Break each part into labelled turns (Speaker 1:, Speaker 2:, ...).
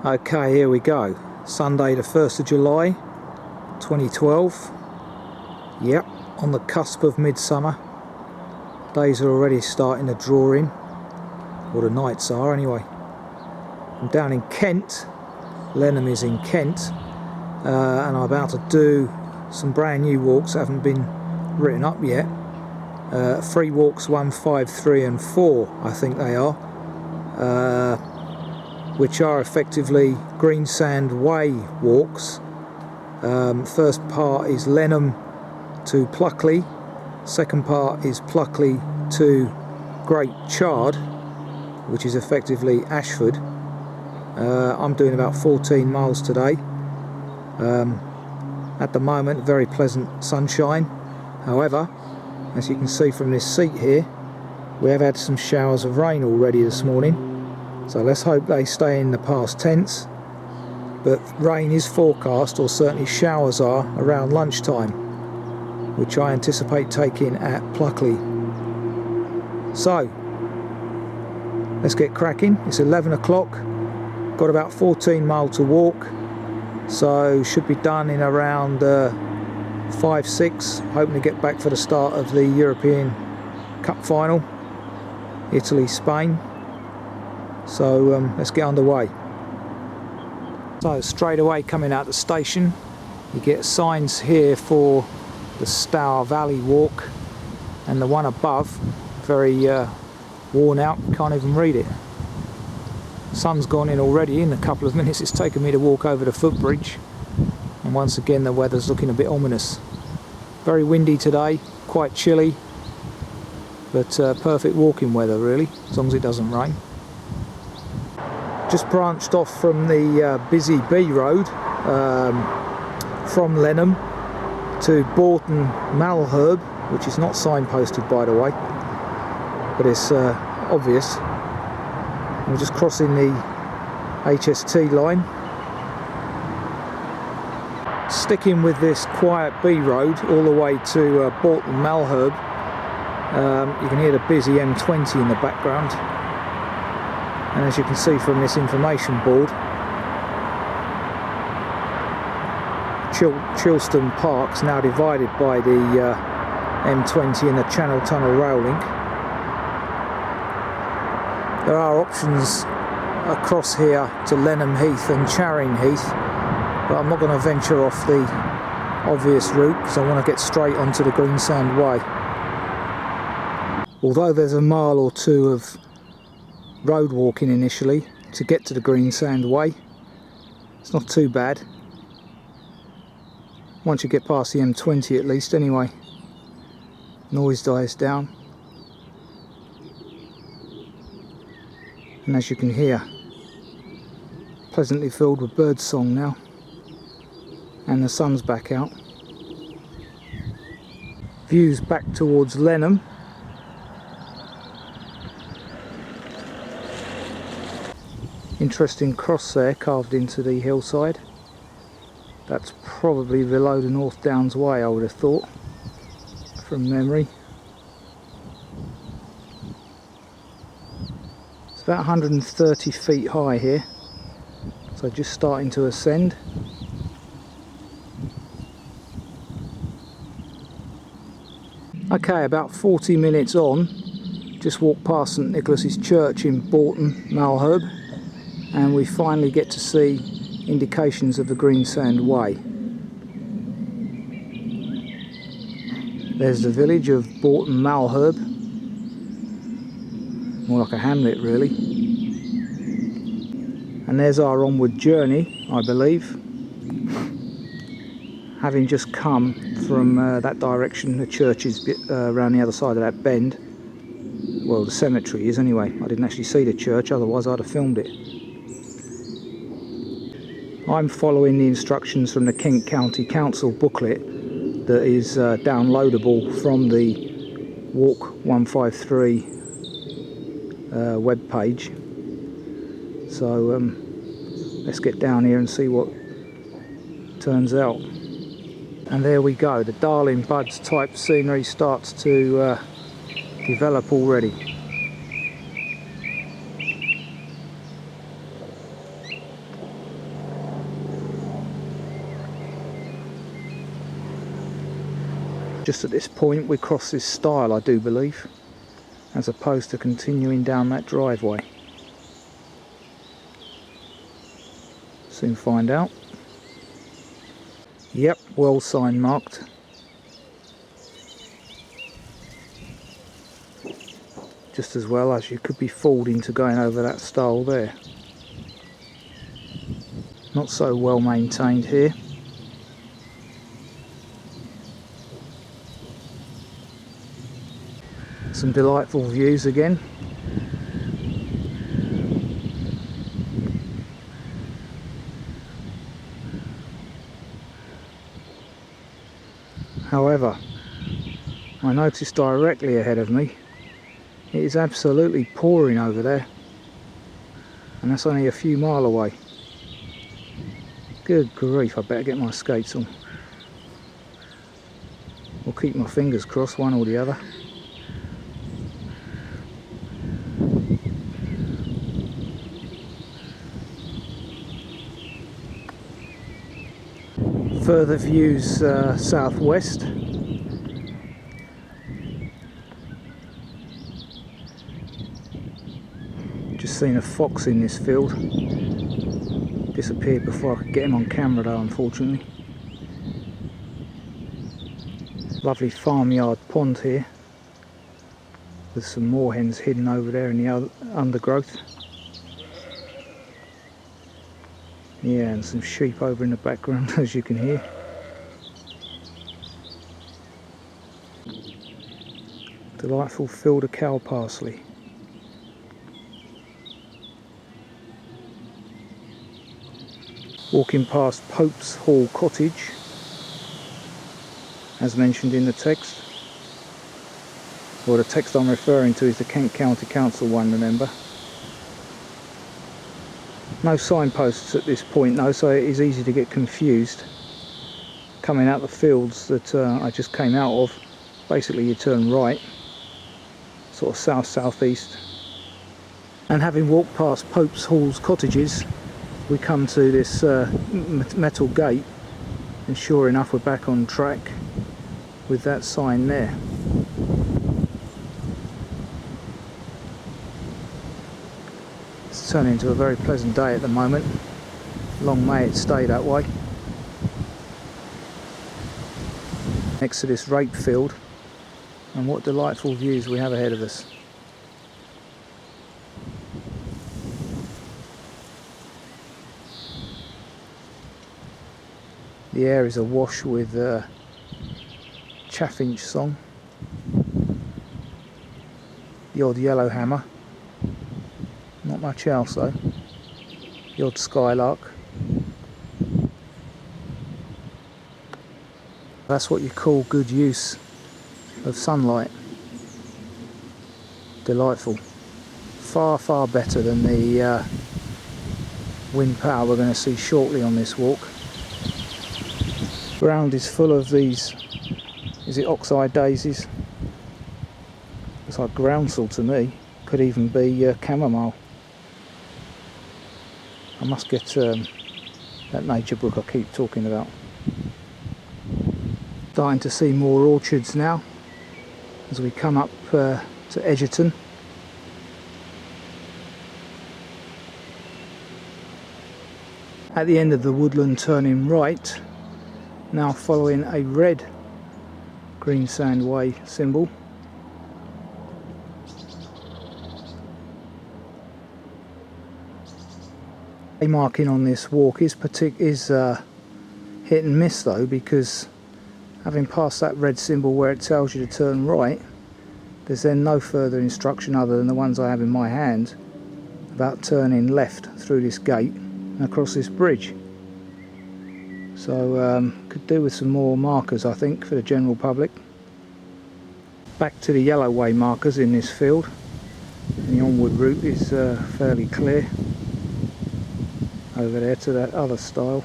Speaker 1: Okay, here we go. Sunday the 1st of July 2012. Yep, on the cusp of midsummer. Days are already starting to draw in, or the nights are anyway. I'm down in Kent. Lenham is in Kent, and I'm about to do some brand new walks that haven't been written up yet. 3 walks, 1, 5, 3 and 4 I think they are, which are effectively Greensand Way walks. First part is Lenham to Pluckley, second part is Pluckley to Great Chard, which is effectively Ashford. I'm doing about 14 miles today. At the moment, very pleasant sunshine. However, as you can see from this seat here, we have had some showers of rain already this morning, so let's hope they stay in the past tense. But rain is forecast, or certainly showers are, around lunchtime, which I anticipate taking at Pluckley. So let's get cracking. It's 11 o'clock, got about 14 miles to walk, so should be done in around 5-6, hoping to get back for the start of the European Cup final, Italy-Spain. So let's get underway. So straight away coming out the station, you get signs here for the Stour Valley Walk, and the one above, very worn out, can't even read it. Sun's gone in already. In a couple of minutes it's taken me to walk over the footbridge, and once again the weather's looking a bit ominous. Very windy today, quite chilly, but perfect walking weather really, as long as it doesn't rain. Just branched off from the busy B road from Lenham to Boughton Malherbe, which is not signposted by the way, but it's obvious. We're just crossing the HST line. Sticking with this quiet B road all the way to Boughton Malherbe. You can hear the busy M20 in the background, and as you can see from this information board, Godington Park's now divided by the M20 and the Channel Tunnel rail link. There are options across here to Lenham Heath and Charing Heath, but I'm not going to venture off the obvious route because I want to get straight onto the Greensand Way. Although there's a mile or two of road walking initially to get to the Greensand Way, it's not too bad. Once you get past the M20 at least anyway, noise dies down. And as you can hear, pleasantly filled with bird song now, and the sun's back out. Views back towards Lenham. Interesting cross there carved into the hillside. That's probably below the North Downs Way, I would have thought, from memory. It's about 130 feet high here, so just starting to ascend. Okay, about 40 minutes on, just walked past St Nicholas's Church in Boughton Malherbe, and we finally get to see indications of the Greensand Way. There's the village of Boughton Malherbe, more like a hamlet really, and there's our onward journey, I believe, having just come from that direction. The church is around the other side of that bend. Well, the cemetery is anyway. I didn't actually see the church, otherwise I'd have filmed it. I'm following the instructions from the Kent County Council booklet that is downloadable from the Walk 153 web page. So let's get down here and see what turns out. And there we go, the Darling Buds type scenery starts to develop already. Just at this point we cross this stile, I do believe, as opposed to continuing down that driveway. Soon find out. Yep, well sign marked. Just as well, as you could be fooled into going over that stile there. Not so well maintained here. Some delightful views again. However, I noticed directly ahead of me, it is absolutely pouring over there, and that's only a few miles away. Good grief, I better get my skates on. Or keep my fingers crossed, one or the other. Further views southwest. Just seen a fox in this field. Disappeared before I could get him on camera though, unfortunately. Lovely farmyard pond here, with some moorhens hidden over there in the undergrowth. Yeah, and some sheep over in the background, as you can hear. Delightful field of cow parsley. Walking past Pope's Hall Cottage, as mentioned in the text. Well, the text I'm referring to is the Kent County Council one, remember. No signposts at this point though, so it is easy to get confused. Coming out the fields that I just came out of, basically you turn right, sort of south-southeast. And having walked past Pope's Hall's cottages, we come to this metal gate, and sure enough we're back on track with that sign there. It's turning into a very pleasant day at the moment. Long may it stay that way. Next to this rape field, and what delightful views we have ahead of us. The air is awash with chaffinch song, the odd yellowhammer, not much else though, the odd skylark. That's what you call good use of sunlight. Delightful. Far, far better than the wind power we're going to see shortly on this walk. Ground is full of these, is it oxeye daisies? It's like groundsel to me, could even be chamomile. I must get that nature book I keep talking about. Starting to see more orchards now as we come up to Egerton. At the end of the woodland, turning right, now following a red Greensand Way symbol. A marking on this walk is hit and miss though, because having passed that red symbol where it tells you to turn right, there's then no further instruction other than the ones I have in my hand about turning left through this gate and across this bridge. So could do with some more markers, I think, for the general public. Back to the yellow way markers in this field, and the onward route is fairly clear over there to that other stile.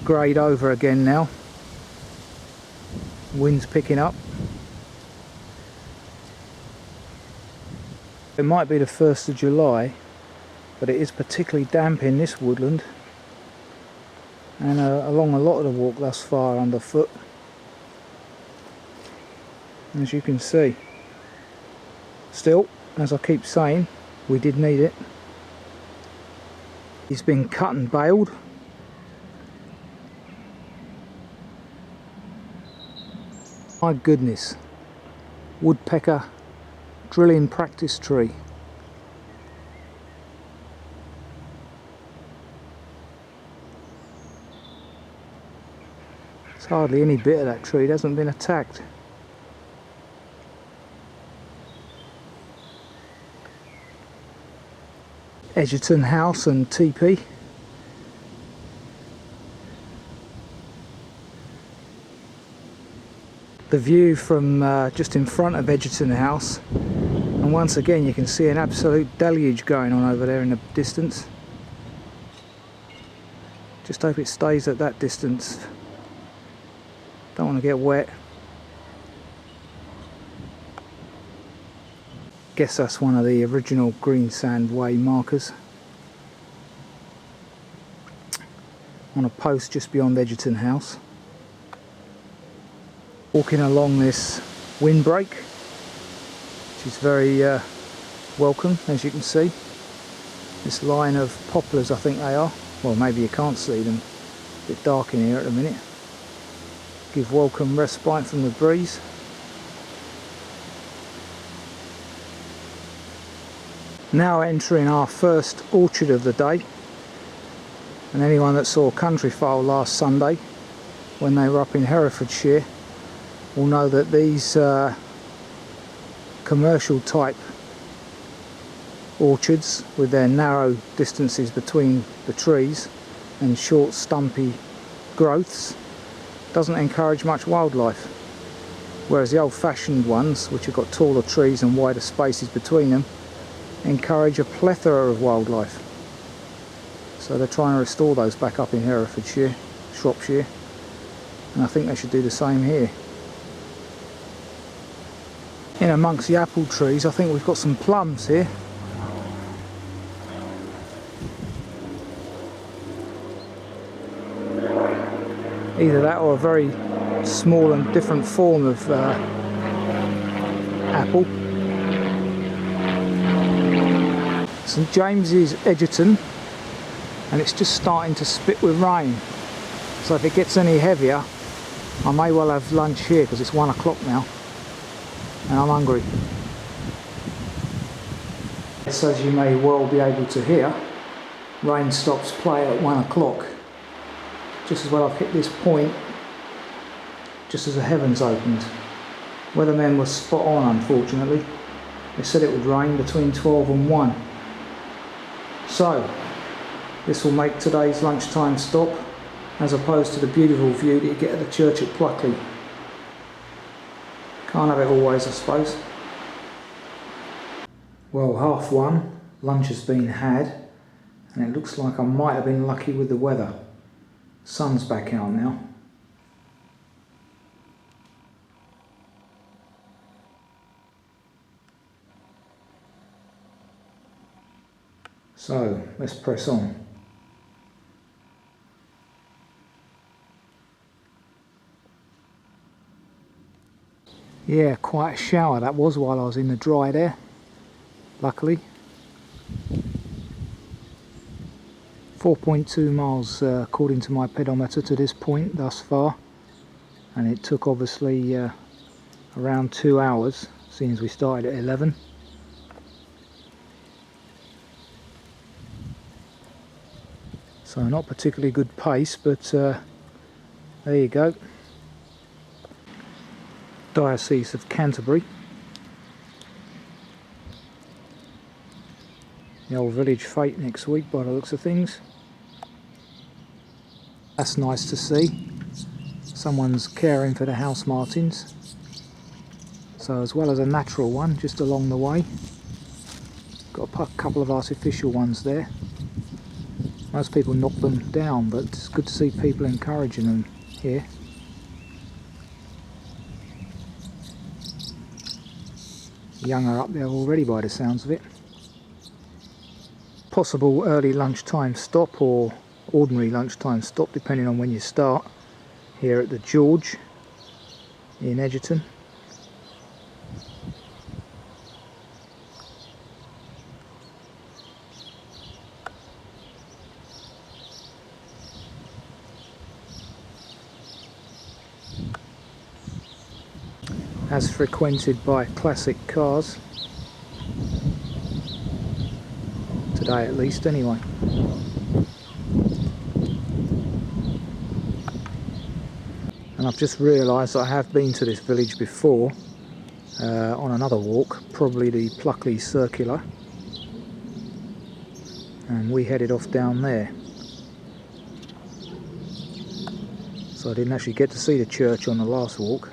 Speaker 1: Grade over again now, wind's picking up. It might be the 1st of July, but it is particularly damp in this woodland, and along a lot of the walk thus far underfoot, as you can see. Still, as I keep saying, we did need it. It's been cut and baled. My goodness, woodpecker drilling practice tree. There's hardly any bit of that tree that hasn't been attacked. Egerton house and teepee. The view from just in front of Egerton house, and once again you can see an absolute deluge going on over there in the distance. Just hope it stays at that distance. Don't want to get wet. Guess that's one of the original Greensand Way markers on a post just beyond Egerton house. Walking along this windbreak, which is very welcome, as you can see. This line of poplars, I think they are. Well, maybe you can't see them. A bit dark in here at the minute. Give welcome respite from the breeze. Now entering our first orchard of the day, and anyone that saw Countryfile last Sunday when they were up in Herefordshire will know that these commercial type orchards with their narrow distances between the trees and short stumpy growths doesn't encourage much wildlife, whereas the old-fashioned ones, which have got taller trees and wider spaces between them, encourage a plethora of wildlife. So they're trying to restore those back up in Herefordshire, Shropshire, and I think they should do the same here. In amongst the apple trees, I think we've got some plums here. Either that or a very small and different form of apple. St James's, Egerton, and it's just starting to spit with rain. So if it gets any heavier, I may well have lunch here because it's 1 o'clock now and I'm hungry. So as you may well be able to hear, rain stops play at 1 o'clock. Just as well I've hit this point just as the heavens opened. Weathermen were spot on, unfortunately. They said it would rain between 12 and 1. So this will make today's lunchtime stop, as opposed to the beautiful view that you get at the church at Pluckley. Can't have it always, I suppose. Well, 1:30, lunch has been had, and it looks like I might have been lucky with the weather. Sun's back out now. So let's press on. Yeah, quite a shower that was while I was in the dry there, luckily. 4.2 miles according to my pedometer to this point thus far, and it took obviously around 2 hours, seeing as we started at 11. So not particularly good pace, but there you go. Diocese of Canterbury. The old village fete next week by the looks of things. That's nice to see. Someone's caring for the house martins. So as well as a natural one just along the way, got a couple of artificial ones there. Most people knock them down, but it's good to see people encouraging them here. Young are up there already by the sounds of it. possible early lunchtime stop or ordinary lunchtime stop depending on when you start, here at the George in Egerton. As frequented by classic cars, today at least anyway. And I've just realised I have been to this village before on another walk, probably the Pluckley Circular, and we headed off down there. So I didn't actually get to see the church on the last walk.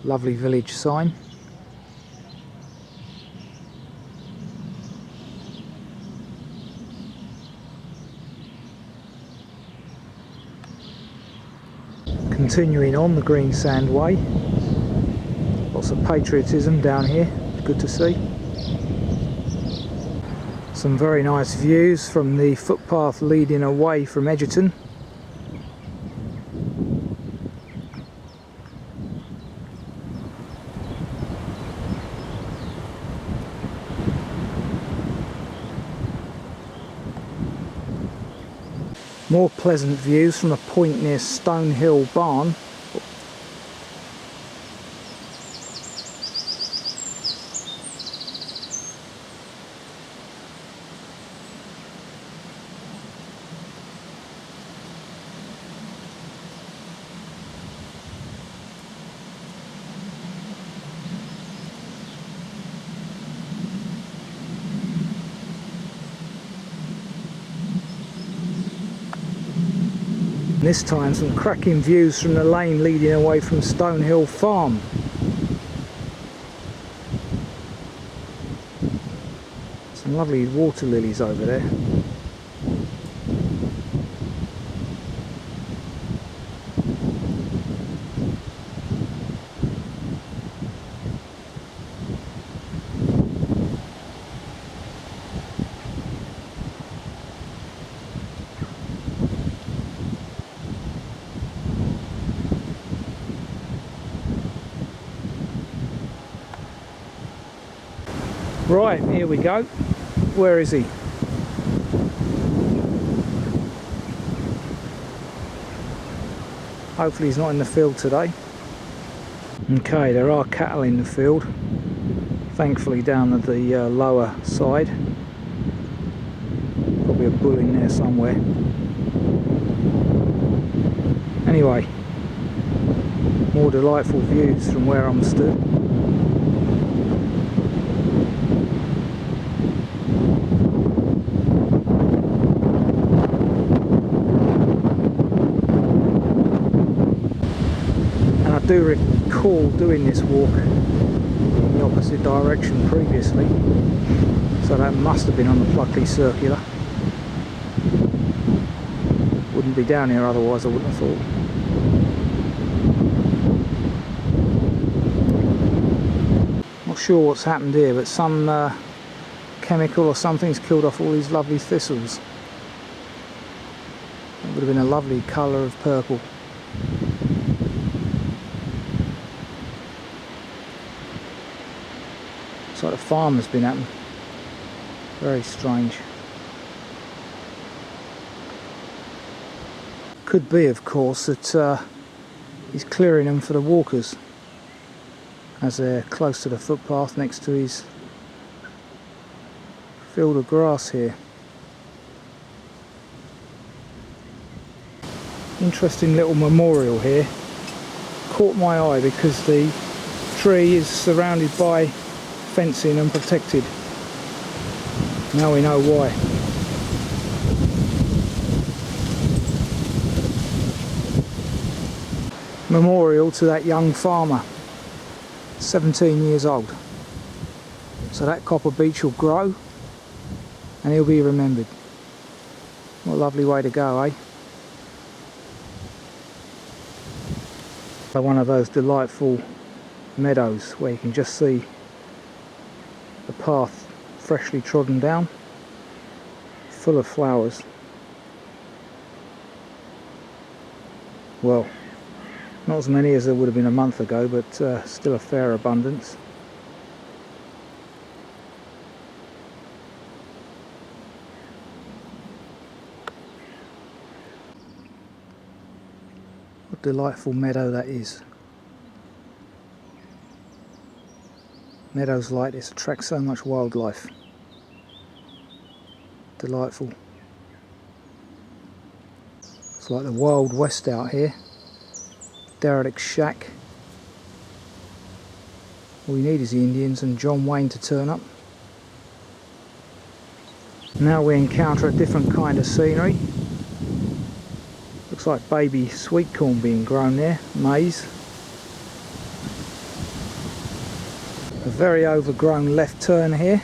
Speaker 1: Lovely village sign. Continuing on the Greensand Way, lots of patriotism down here, good to see. Some very nice views from the footpath leading away from Egerton. More pleasant views from a point near Stonehill Barn. This time some cracking views from the lane leading away from Stonehill Farm. Some lovely water lilies over there. Right, here we go. Where is he? Hopefully he's not in the field today. Okay, there are cattle in the field. Thankfully down at the lower side. Probably a bull in there somewhere. Anyway, more delightful views from where I'm stood. I do recall doing this walk in the opposite direction previously, so that must have been on the Pluckley Circular. Wouldn't be down here otherwise, I wouldn't have thought. Not sure what's happened here, but some chemical or something's killed off all these lovely thistles. That would have been a lovely colour of purple. It's like the farm has been at them. Very strange. Could be, of course, that he's clearing them for the walkers, as they're close to the footpath next to his field of grass here. Interesting little memorial here. Caught my eye because the tree is surrounded by fencing and protected. Now we know why. Memorial to that young farmer, 17 years old. So that copper beech will grow and he'll be remembered. What a lovely way to go, eh? So one of those delightful meadows where you can just see the path freshly trodden down, full of flowers. Well, not as many as there would have been a month ago, but still a fair abundance. What a delightful meadow that is. Meadows like this attract so much wildlife. Delightful. It's like the Wild West out here. Derelict shack. All we need is the Indians and John Wayne to turn up. Now we encounter a different kind of scenery. Looks like baby sweet corn being grown there, maize. A very overgrown left turn here,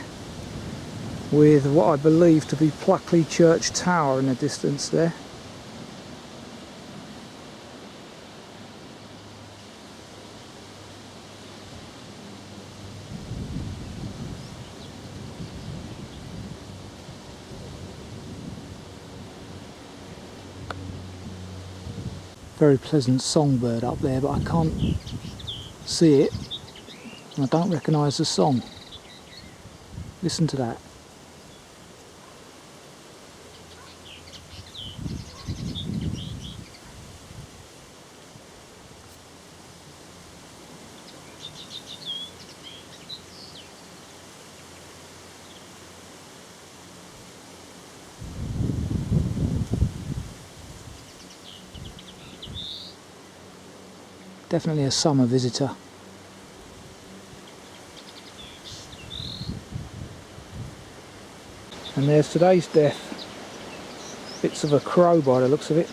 Speaker 1: with what I believe to be Pluckley Church Tower in the distance there. Very pleasant songbird up there, but I can't see it and I don't recognise the song. Listen to that. Definitely a summer visitor. And there's today's death. Bits of a crow by the looks of it.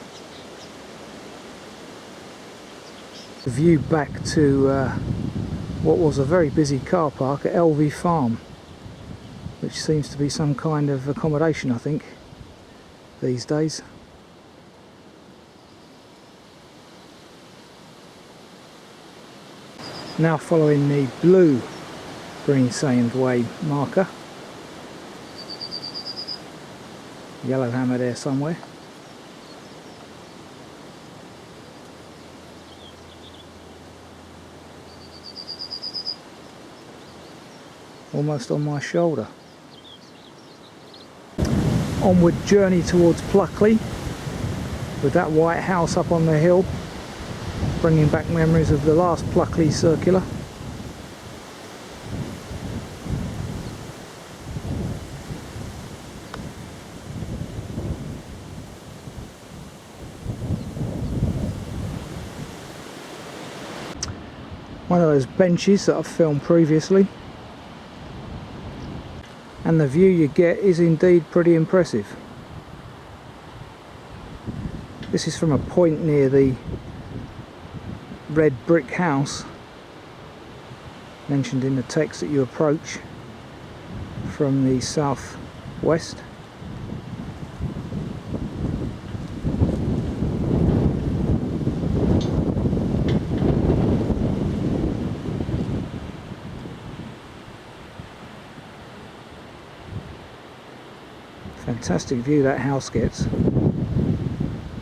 Speaker 1: The view back to what was a very busy car park at LV Farm, which seems to be some kind of accommodation, I think, these days. Now following the blue Greensand Way marker. Yellow hammer there somewhere. Almost on my shoulder. Onward journey towards Pluckley, with that white house up on the hill, bringing back memories of the last Pluckley Circular. One of those benches that I've filmed previously, and the view you get is indeed pretty impressive. This is from a point near the red brick house mentioned in the text that you approach from the southwest. Fantastic view that house gets,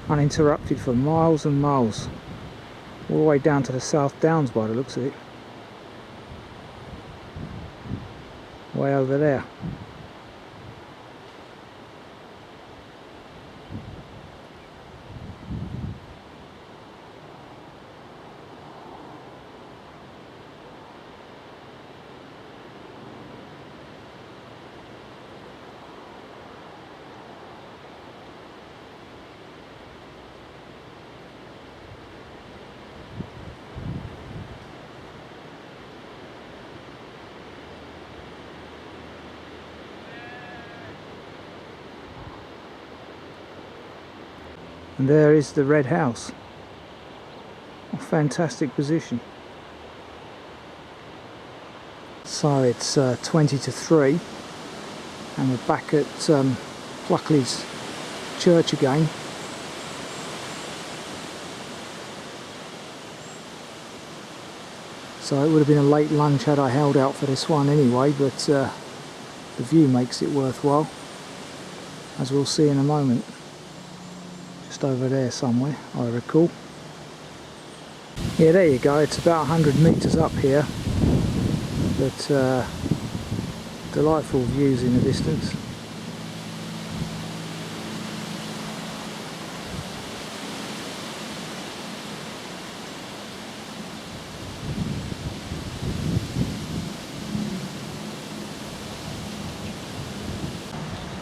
Speaker 1: uninterrupted for miles and miles, all the way down to the South Downs by the looks of it, way over there. And there is the red house. A fantastic position. So it's 20 to 3 and we're back at Pluckley's church again. So it would have been a late lunch had I held out for this one anyway, but the view makes it worthwhile. as we'll see in a moment. Just over there somewhere, I recall. Yeah, there you go, it's about 100 metres up here, but delightful views in the distance.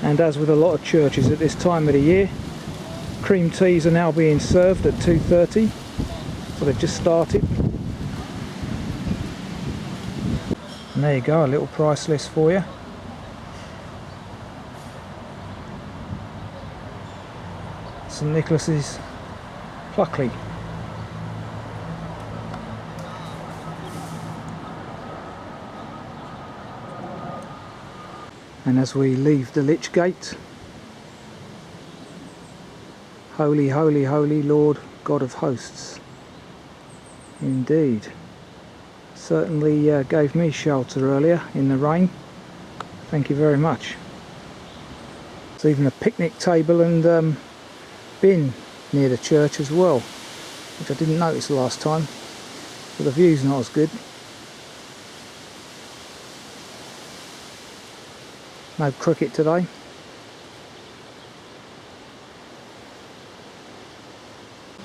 Speaker 1: And as with a lot of churches at this time of the year, cream teas are now being served at 2:30, so they've just started. And there you go, a little price list for you. St Nicholas's, Pluckley. And as we leave the Lich Gate, holy, holy, holy Lord God of hosts. Indeed. Certainly gave me shelter earlier in the rain. Thank you very much. There's even a picnic table and bin near the church as well, which I didn't notice last time, but the view's not as good. No cricket today.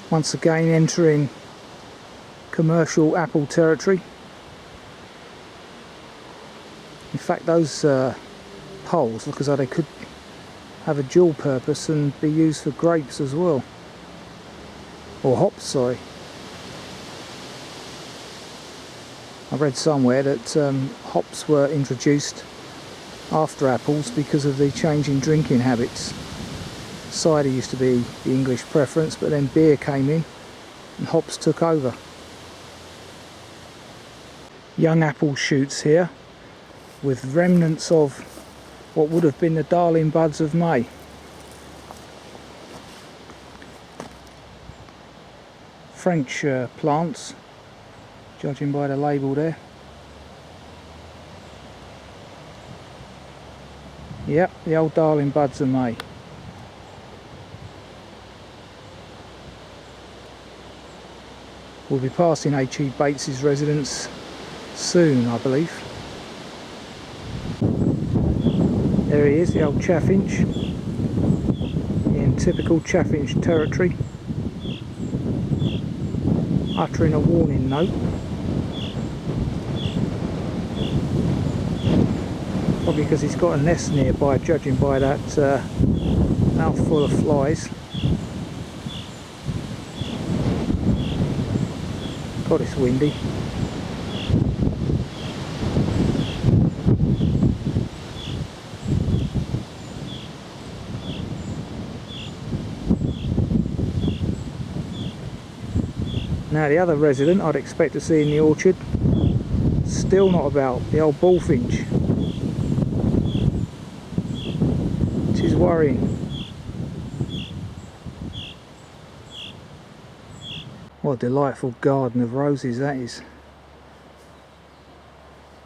Speaker 1: Once again entering commercial apple territory. In fact, those poles look as though they could have a dual purpose and be used for grapes as well. Or hops, sorry. I read somewhere that hops were introduced after apples because of the change in drinking habits. Cider used to be the English preference, but then beer came in and hops took over. Young apple shoots here with remnants of what would have been the darling buds of May. French plants, judging by the label there. Yep, the old darling buds of May. We'll be passing H.E. Bates's residence soon, I believe. There he is, the old chaffinch, in typical chaffinch territory, uttering a warning note. Probably because he's got a nest nearby, judging by that mouthful of flies. God, it's windy. Now the other resident I'd expect to see in the orchard, still not about, the old bullfinch. Which is worrying. What a delightful garden of roses that is.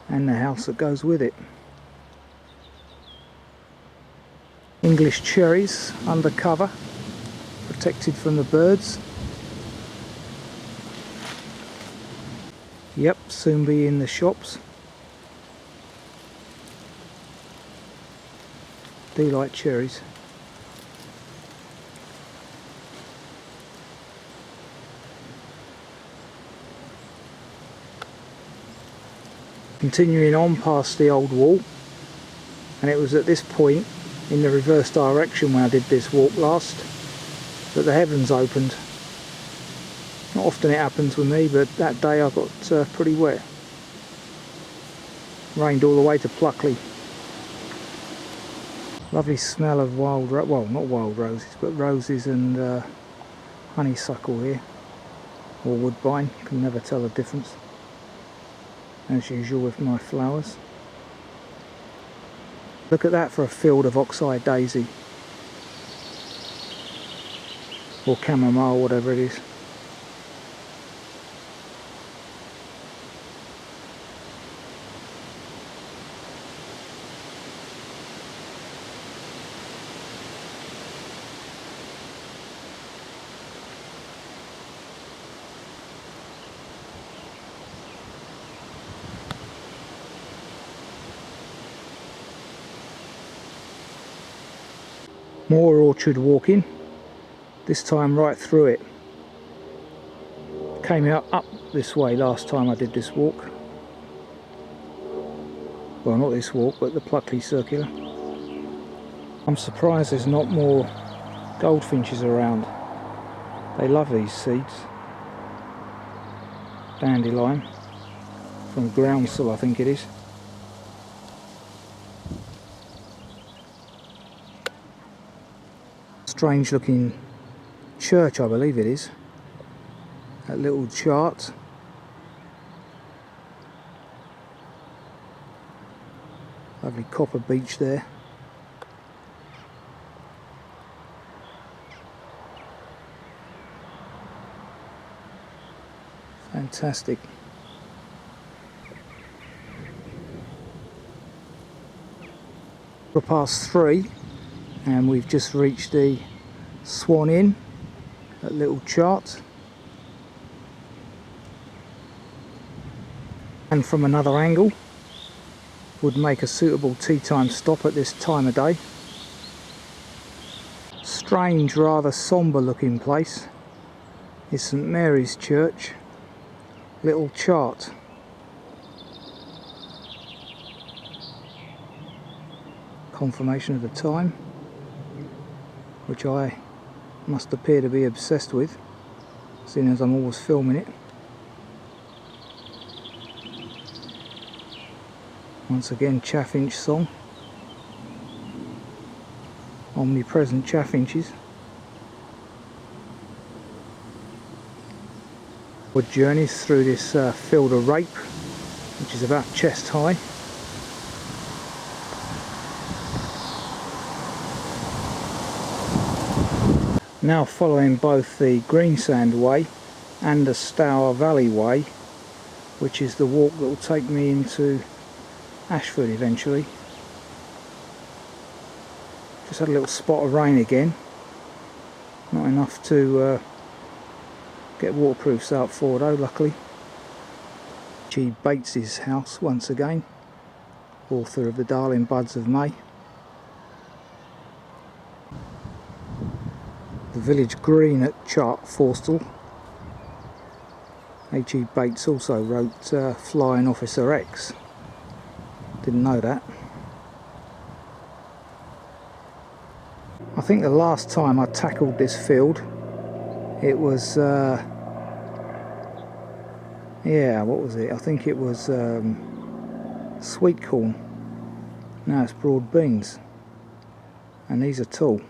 Speaker 1: And the house that goes with it. English cherries under cover, protected from the birds. Yep, soon be in the shops. Do like cherries. Continuing on past the old wall, and it was at this point in the reverse direction when I did this walk last that the heavens opened. Not often it happens with me, but that day I got pretty wet. Rained all the way to Pluckley. Lovely smell of wild, well, not wild roses, but roses and honeysuckle here, or woodbine. Can never tell the difference, as usual with my flowers. Look at that for a field of oxeye daisy, or chamomile, whatever it is. More orchard walking, this time right through it. Came out up this way last time I did this walk. Well, not this walk, but the Pluckley Circular. I'm surprised there's not more goldfinches around. They love these seeds. Dandelion from groundsel, I think it is. Strange looking church, I believe it is. That little chart. Lovely copper beach there. Fantastic. We're past 3 and we've just reached the Swan Inn, that little chart. And from another angle would make a suitable tea time stop at this time of day. Strange, rather sombre looking place is St Mary's Church. Little chart. Confirmation of the time, which I must appear to be obsessed with, seeing as I'm always filming it. Once again, chaffinch song. Omnipresent chaffinches. Wood journeys through this field of rape, which is about chest high. Now following both the Greensand Way and the Stour Valley Way, which is the walk that will take me into Ashford eventually. Just had a little spot of rain again, not enough to get waterproofs out for though, luckily. G. Bates's house once again, author of The Darling Buds of May. The village green at Forestesque. H.E. Bates also wrote Flying Officer X. Didn't know that. I think the last time I tackled this field, it was yeah, what was it? I think it was sweet corn. Now it's broad beans, and these are tall.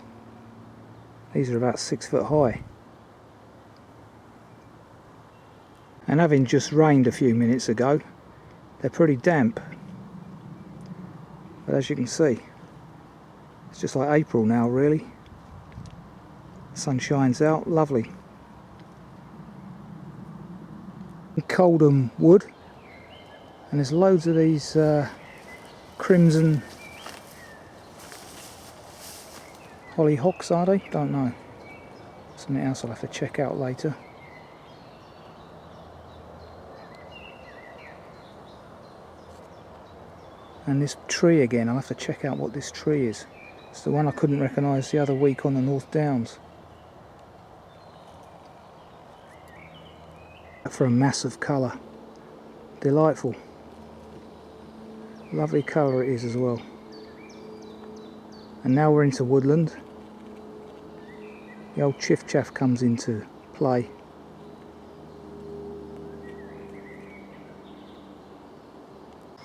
Speaker 1: These are about 6 foot high. And having just rained a few minutes ago, they're pretty damp. But as you can see, it's just like April now, really. The sun shines out, lovely. Coldham wood, and there's loads of these crimson hollyhocks, are they? Don't know. Something else I'll have to check out later. And this tree again, I'll have to check out what this tree is. It's the one I couldn't recognise the other week on the North Downs. For a massive colour. Delightful. Lovely colour it is as well. And now we're into woodland. The old chiff chaff comes into play.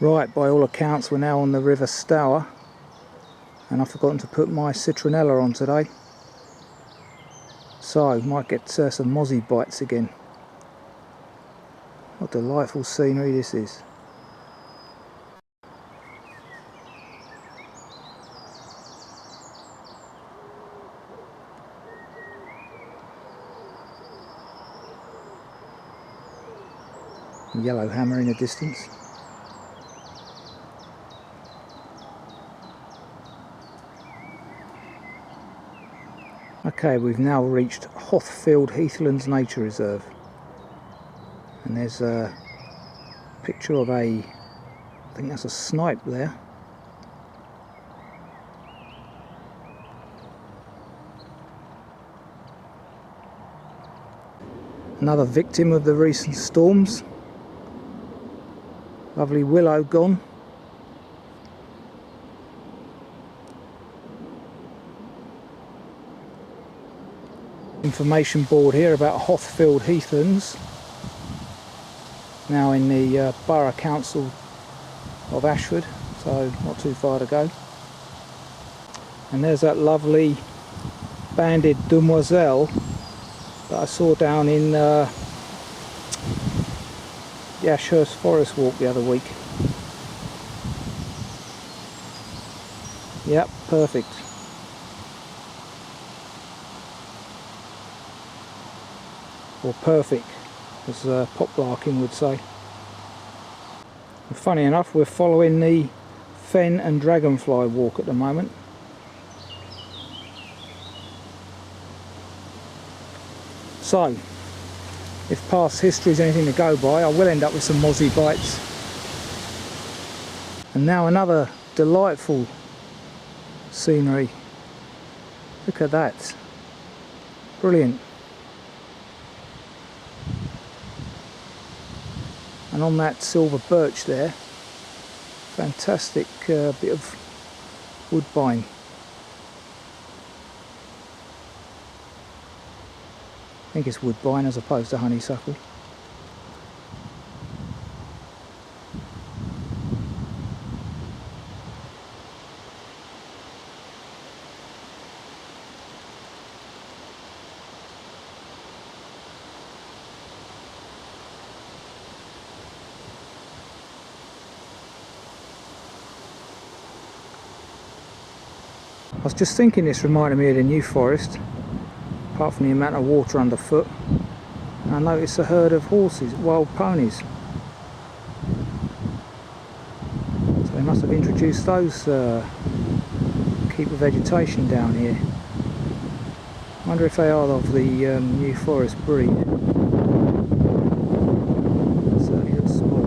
Speaker 1: Right, by all accounts we're now on the River Stour, and I've forgotten to put my citronella on today, so might get some mozzie bites again. What delightful scenery this is. Yellowhammer in the distance. Okay, we've now reached Hothfield Heathlands Nature Reserve, and there's a picture of I think that's a snipe there. Another victim of the recent storms. Lovely willow gone. Information board here about Hothfield Heathlands, now in the Borough Council of Ashford, so not too far to go. And there's that lovely banded demoiselle that I saw down in the Ashhurst Forest Walk the other week. Yep, perfect. Or perfect, as Pop Larkin would say. And funny enough, we're following the fen and dragonfly walk at the moment. So, if past history is anything to go by, I will end up with some mozzie bites. And now another delightful scenery. Look at that. Brilliant. And on that silver birch there, fantastic bit of woodbine. I think it's woodbine as opposed to honeysuckle. I was just thinking this reminded me of the New Forest, apart from the amount of water underfoot. And I noticed a herd of horses, wild ponies. So they must have introduced those to keep the vegetation down here. I wonder if they are of the New Forest breed. Certainly looks small.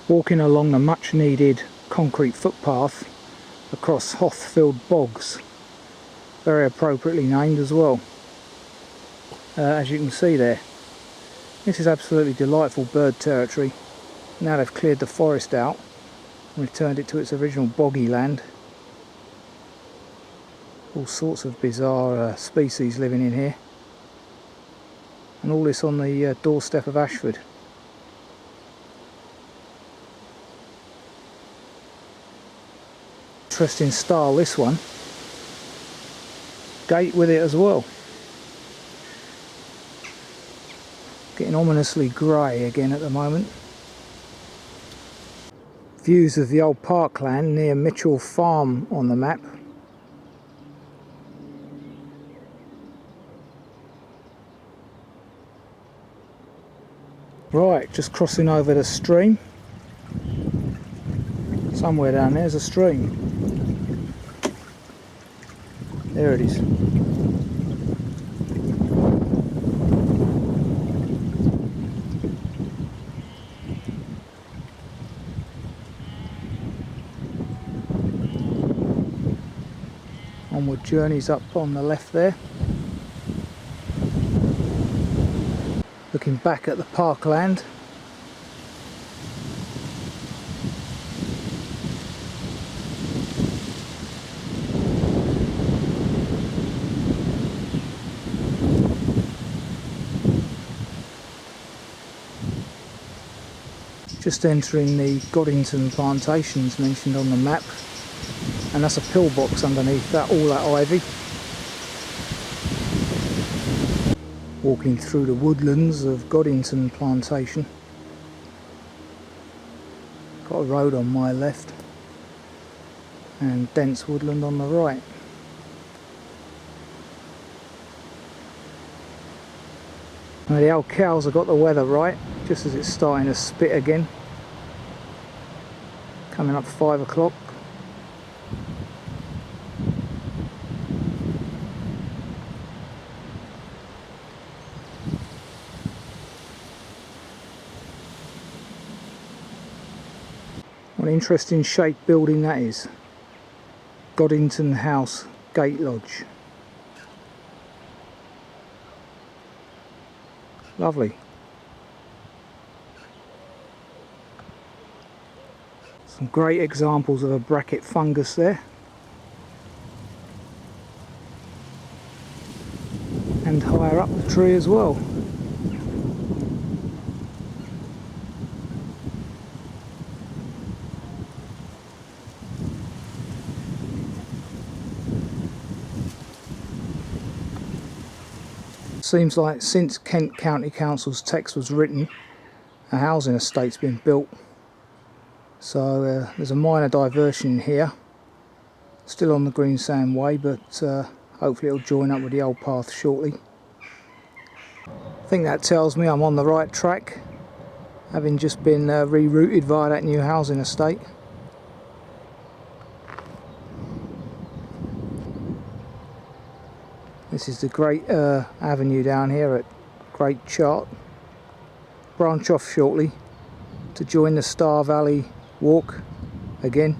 Speaker 1: Walking along the much needed concrete footpath across Hothfield Bogs, very appropriately named as well. As you can see there, this is absolutely delightful bird territory. Now they've cleared the forest out and returned it to its original boggy land. All sorts of bizarre species living in here, and all this on the doorstep of Ashford. Interesting style, this one. Gate with it as well. Getting ominously grey again at the moment. Views of the old parkland near Mitchell Farm on the map. Right, just crossing over the stream. Somewhere down there's a stream. There it is. Onward journeys up on the left there. Looking back at the parkland. Just entering the Godington plantations mentioned on the map, and that's a pillbox underneath that, all that ivy. Walking through the woodlands of Godington plantation. Got a road on my left and dense woodland on the right. Well, the old cows have got the weather right, just as it's starting to spit again. Coming up 5 o'clock. What an interesting shaped building that is. Godington House gate lodge. Lovely. Some great examples of a bracket fungus there. And higher up the tree as well. Seems like since Kent County Council's text was written, a housing estate's been built. So there's a minor diversion here, still on the Greensand Way, but hopefully it'll join up with the old path shortly. I think that tells me I'm on the right track, having just been rerouted via that new housing estate. This is the great avenue down here at Great Chart. Branch off shortly to join the Stour Valley Walk again.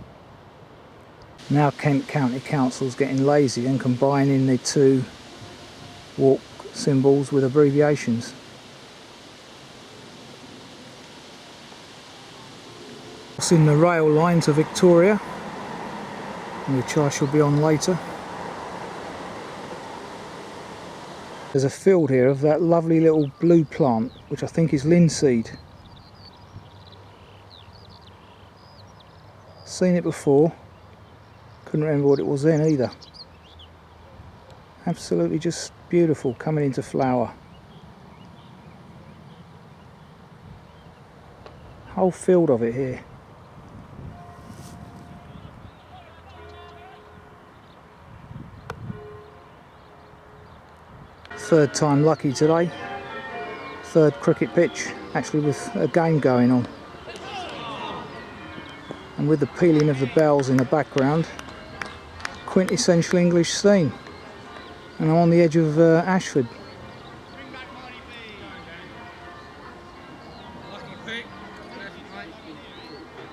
Speaker 1: Now Kent County Council's getting lazy and combining the two walk symbols with abbreviations. Crossing the rail line to Victoria, which I shall be on later. There's a field here of that lovely little blue plant, which I think is linseed. Seen it before, couldn't remember what it was then either. Absolutely just beautiful, coming into flower. Whole field of it here. Third time lucky today. Third cricket pitch, actually with a game going on. And with the pealing of the bells in the background, quintessential English scene. And I'm on the edge of Ashford.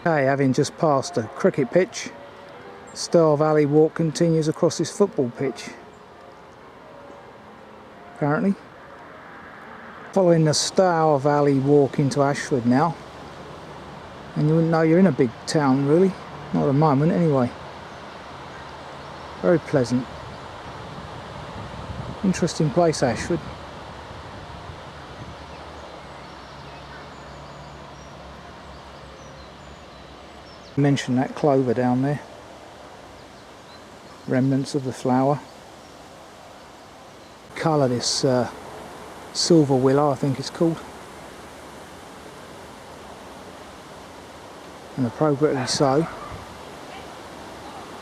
Speaker 1: Okay, having just passed a cricket pitch, Stour Valley Walk continues across this football pitch. Apparently. Following the Stour Valley Walk into Ashford now. And you wouldn't know you're in a big town really. Not at the moment anyway. Very pleasant. Interesting place, Ashford. Mention that clover down there. Remnants of the flower. Colour this silver willow, I think it's called. And appropriately so.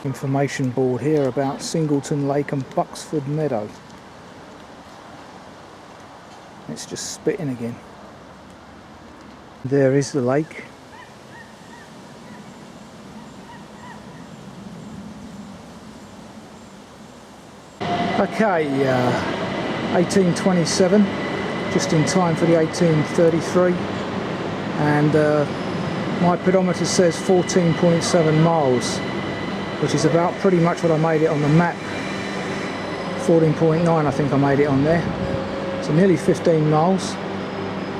Speaker 1: Information board here about Singleton Lake and Buxford Meadow. It's just spitting again. There is the lake. Okay, 1827, just in time for the 1833, and my pedometer says 14.7 miles, which is about pretty much what I made it on the map. 14.9 I think I made it on there, so nearly 15 miles.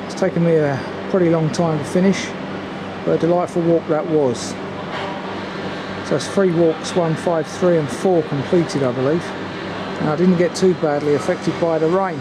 Speaker 1: It's taken me a pretty long time to finish, but a delightful walk that was. So it's 3 walks, 1, 5, 3 and 4 completed I believe. And I didn't get too badly affected by the rain.